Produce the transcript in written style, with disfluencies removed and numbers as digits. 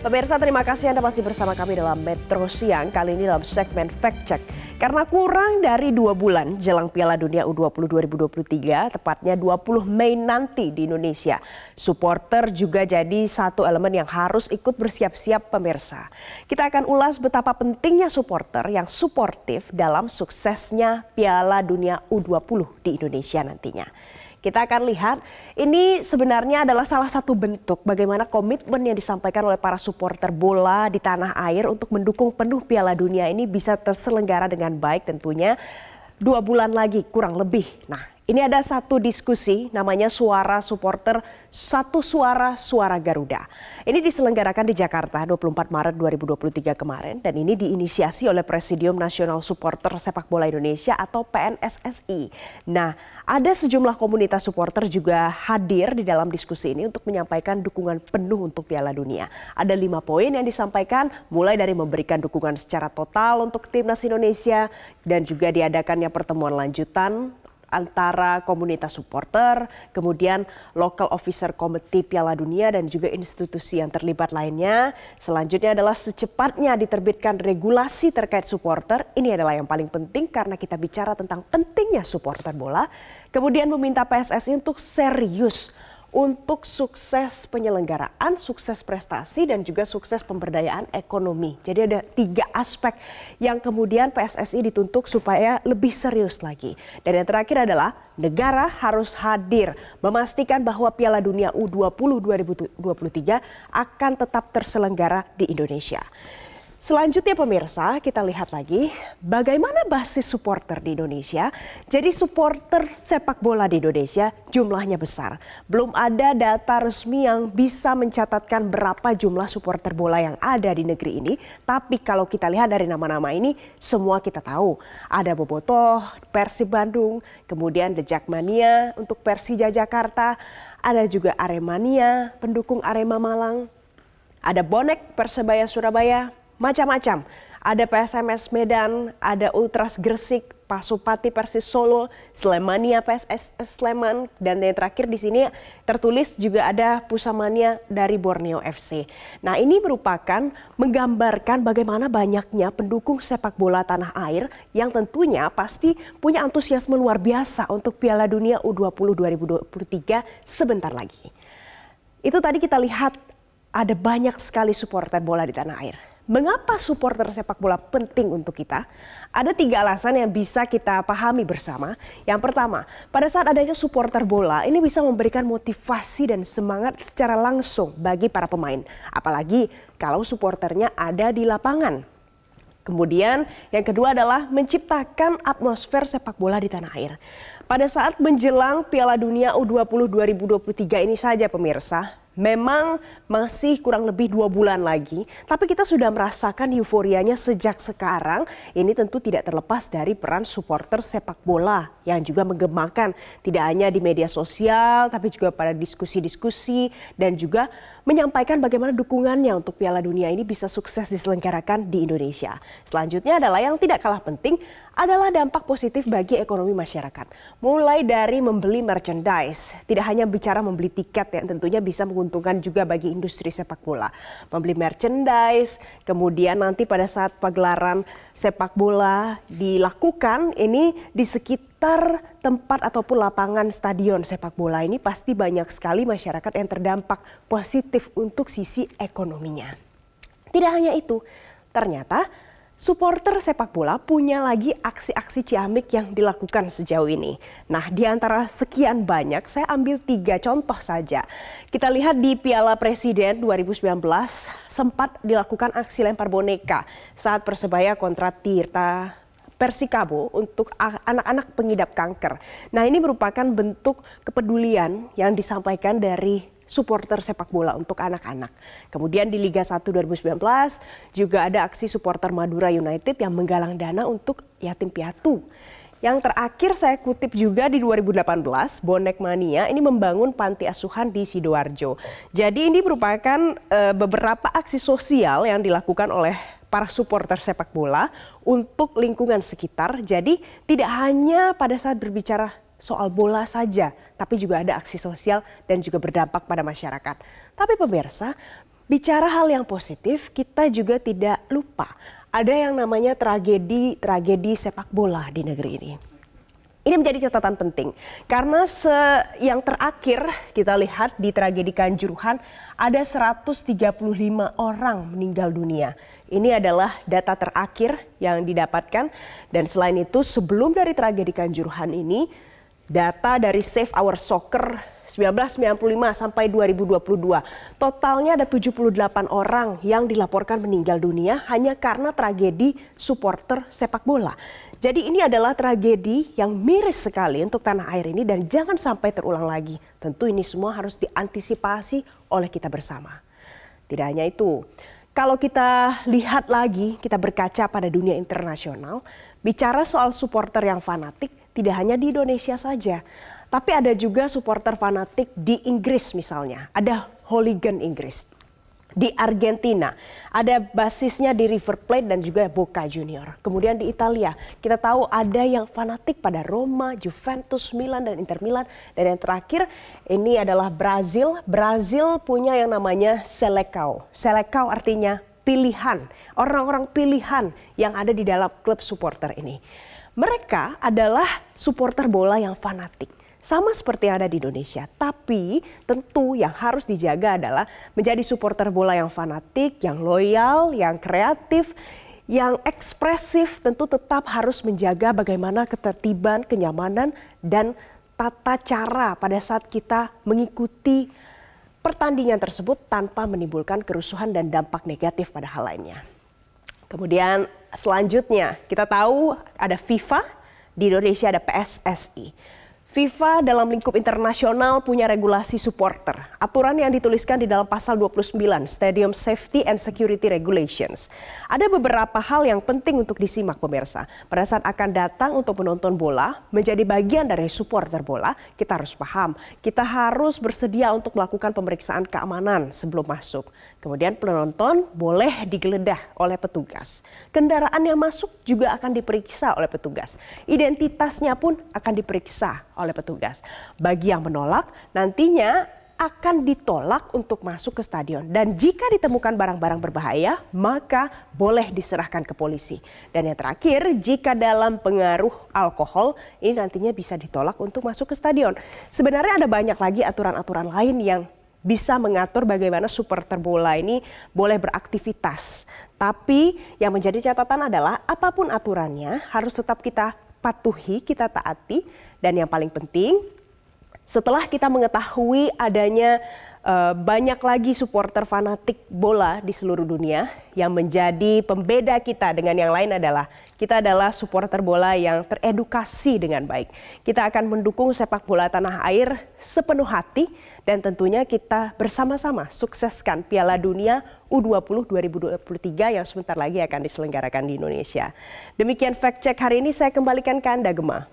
Pemirsa, terima kasih Anda masih bersama kami dalam Metro Siang. Kali ini dalam segmen Fact Check. Karena kurang dari 2 bulan jelang Piala Dunia U20 2023, tepatnya 20 Mei nanti di Indonesia. Supporter juga jadi satu elemen yang harus ikut bersiap-siap pemirsa. Kita akan ulas betapa pentingnya supporter yang suportif dalam suksesnya Piala Dunia U20 di Indonesia nantinya. Kita akan lihat ini sebenarnya adalah salah satu bentuk bagaimana komitmen yang disampaikan oleh para supporter bola di tanah air untuk mendukung penuh Piala Dunia ini bisa terselenggara dengan baik tentunya 2 bulan lagi kurang lebih. Nah, ini ada satu diskusi namanya Suara Supporter Satu Suara Suara Garuda. Ini diselenggarakan di Jakarta 24 Maret 2023 kemarin dan ini diinisiasi oleh Presidium Nasional Supporter Sepak Bola Indonesia atau PNSSI. Nah, ada sejumlah komunitas supporter juga hadir di dalam diskusi ini untuk menyampaikan dukungan penuh untuk Piala Dunia. Ada 5 poin yang disampaikan, mulai dari memberikan dukungan secara total untuk timnas Indonesia dan juga diadakannya pertemuan lanjutan antara komunitas supporter, kemudian local officer committee Piala Dunia dan juga institusi yang terlibat lainnya. Selanjutnya adalah secepatnya diterbitkan regulasi terkait supporter. Ini adalah yang paling penting karena kita bicara tentang pentingnya supporter bola. Kemudian meminta PSSI untuk serius untuk sukses penyelenggaraan, sukses prestasi dan juga sukses pemberdayaan ekonomi. Jadi ada 3 aspek yang kemudian PSSI dituntut supaya lebih serius lagi. Dan yang terakhir adalah negara harus hadir memastikan bahwa Piala Dunia U20 2023 akan tetap terselenggara di Indonesia. Selanjutnya pemirsa, kita lihat lagi bagaimana basis supporter di Indonesia. Jadi supporter sepak bola di Indonesia jumlahnya besar. Belum ada data resmi yang bisa mencatatkan berapa jumlah supporter bola yang ada di negeri ini. Tapi kalau kita lihat dari nama-nama ini, semua kita tahu. Ada Bobotoh, Persib Bandung, kemudian The Jackmania untuk Persija Jakarta. Ada juga Aremania, pendukung Arema Malang. Ada Bonek, Persebaya Surabaya. Macam-macam, ada PSMS Medan, ada Ultras Gresik, Pasupati Persis Solo, Slemania PSS Sleman, dan yang terakhir di sini tertulis juga ada Pusamania dari Borneo FC. Nah, ini merupakan menggambarkan bagaimana banyaknya pendukung sepak bola tanah air yang tentunya pasti punya antusiasme luar biasa untuk Piala Dunia U20 2023 sebentar lagi. Itu tadi kita lihat ada banyak sekali supporter bola di tanah air. Mengapa supporter sepak bola penting untuk kita? Ada 3 alasan yang bisa kita pahami bersama. Yang pertama, pada saat adanya supporter bola, ini bisa memberikan motivasi dan semangat secara langsung bagi para pemain. Apalagi kalau supporternya ada di lapangan. Kemudian yang kedua adalah menciptakan atmosfer sepak bola di tanah air. Pada saat menjelang Piala Dunia U20 2023 ini saja pemirsa, memang masih kurang lebih 2 bulan lagi, tapi kita sudah merasakan euforianya sejak sekarang. Ini tentu tidak terlepas dari peran supporter sepak bola yang juga menggemakan tidak hanya di media sosial, tapi juga pada diskusi-diskusi dan juga menyampaikan bagaimana dukungannya untuk Piala Dunia ini bisa sukses diselenggarakan di Indonesia. Selanjutnya adalah yang tidak kalah penting adalah dampak positif bagi ekonomi masyarakat. Mulai dari membeli merchandise, tidak hanya bicara membeli tiket yang tentunya bisa menguntungkan juga bagi industri sepak bola. Membeli merchandise, kemudian nanti pada saat pagelaran sepak bola dilakukan ini di sekitar tempat ataupun lapangan stadion sepak bola ini pasti banyak sekali masyarakat yang terdampak positif untuk sisi ekonominya. Tidak hanya itu, ternyata supporter sepak bola punya lagi aksi-aksi ciamik yang dilakukan sejauh ini. Nah, di antara sekian banyak, saya ambil 3 contoh saja. Kita lihat di Piala Presiden 2019 sempat dilakukan aksi lempar boneka saat Persebaya kontra Tirta Persikabo untuk anak-anak pengidap kanker. Nah, ini merupakan bentuk kepedulian yang disampaikan dari supporter sepak bola untuk anak-anak. Kemudian di Liga 1 2019 juga ada aksi supporter Madura United yang menggalang dana untuk yatim piatu. Yang terakhir saya kutip juga di 2018, Bonek Mania ini membangun panti asuhan di Sidoarjo. Jadi ini merupakan beberapa aksi sosial yang dilakukan oleh para supporter sepak bola untuk lingkungan sekitar. Jadi tidak hanya pada saat berbicara soal bola saja, tapi juga ada aksi sosial dan juga berdampak pada masyarakat. Tapi pemirsa, Bicara hal yang positif, kita juga tidak lupa ada yang namanya tragedi sepak bola di negeri ini. Ini menjadi catatan penting karena yang terakhir kita lihat di tragedi Kanjuruhan ada 135 orang meninggal dunia. Ini adalah data terakhir yang didapatkan dan selain itu sebelum dari tragedi Kanjuruhan ini data dari Save Our Soccer 1995 sampai 2022 totalnya ada 78 orang yang dilaporkan meninggal dunia hanya karena tragedi supporter sepak bola. Jadi ini adalah tragedi yang miris sekali untuk tanah air ini dan jangan sampai terulang lagi. Tentu ini semua harus diantisipasi oleh kita bersama. Tidak hanya itu, kalau kita lihat lagi, kita berkaca pada dunia internasional, bicara soal supporter yang fanatik tidak hanya di Indonesia saja. Tapi ada juga supporter fanatik di Inggris misalnya, ada hooligan Inggris. Di Argentina, ada basisnya di River Plate dan juga Boca Junior. Kemudian di Italia, kita tahu ada yang fanatik pada Roma, Juventus, Milan, dan Inter Milan. Dan yang terakhir, ini adalah Brazil. Brazil punya yang namanya Seleção. Seleção artinya pilihan, orang-orang pilihan yang ada di dalam klub supporter ini. Mereka adalah supporter bola yang fanatik. Sama seperti yang ada di Indonesia, tapi tentu yang harus dijaga adalah menjadi supporter bola yang fanatik, yang loyal, yang kreatif, yang ekspresif, tentu tetap harus menjaga bagaimana ketertiban, kenyamanan, dan tata cara pada saat kita mengikuti pertandingan tersebut tanpa menimbulkan kerusuhan dan dampak negatif pada hal lainnya. Kemudian selanjutnya kita tahu ada FIFA, di Indonesia ada PSSI. FIFA dalam lingkup internasional punya regulasi supporter. Aturan yang dituliskan di dalam pasal 29 Stadium Safety and Security Regulations. Ada beberapa hal yang penting untuk disimak pemirsa. Pada saat akan datang untuk menonton bola, menjadi bagian dari supporter bola, kita harus paham. Kita harus bersedia untuk melakukan pemeriksaan keamanan sebelum masuk. Kemudian penonton boleh digeledah oleh petugas. Kendaraan yang masuk juga akan diperiksa oleh petugas. Identitasnya pun akan diperiksa oleh petugas. Bagi yang menolak, nantinya akan ditolak untuk masuk ke stadion. Dan jika ditemukan barang-barang berbahaya, maka boleh diserahkan ke polisi. Dan yang terakhir, jika dalam pengaruh alkohol, ini nantinya bisa ditolak untuk masuk ke stadion. Sebenarnya ada banyak lagi aturan-aturan lain yang bisa mengatur bagaimana supporter bola ini boleh beraktivitas. Tapi yang menjadi catatan adalah apapun aturannya harus tetap kita patuhi, kita taati. Dan yang paling penting, setelah kita mengetahui adanya banyak lagi supporter fanatik bola di seluruh dunia, yang menjadi pembeda kita dengan yang lain adalah kita adalah supporter bola yang teredukasi dengan baik. Kita akan mendukung sepak bola tanah air sepenuh hati dan tentunya kita bersama-sama sukseskan Piala Dunia U20 2023 yang sebentar lagi akan diselenggarakan di Indonesia. Demikian fact check hari ini, saya kembalikan ke Anda, Gemma.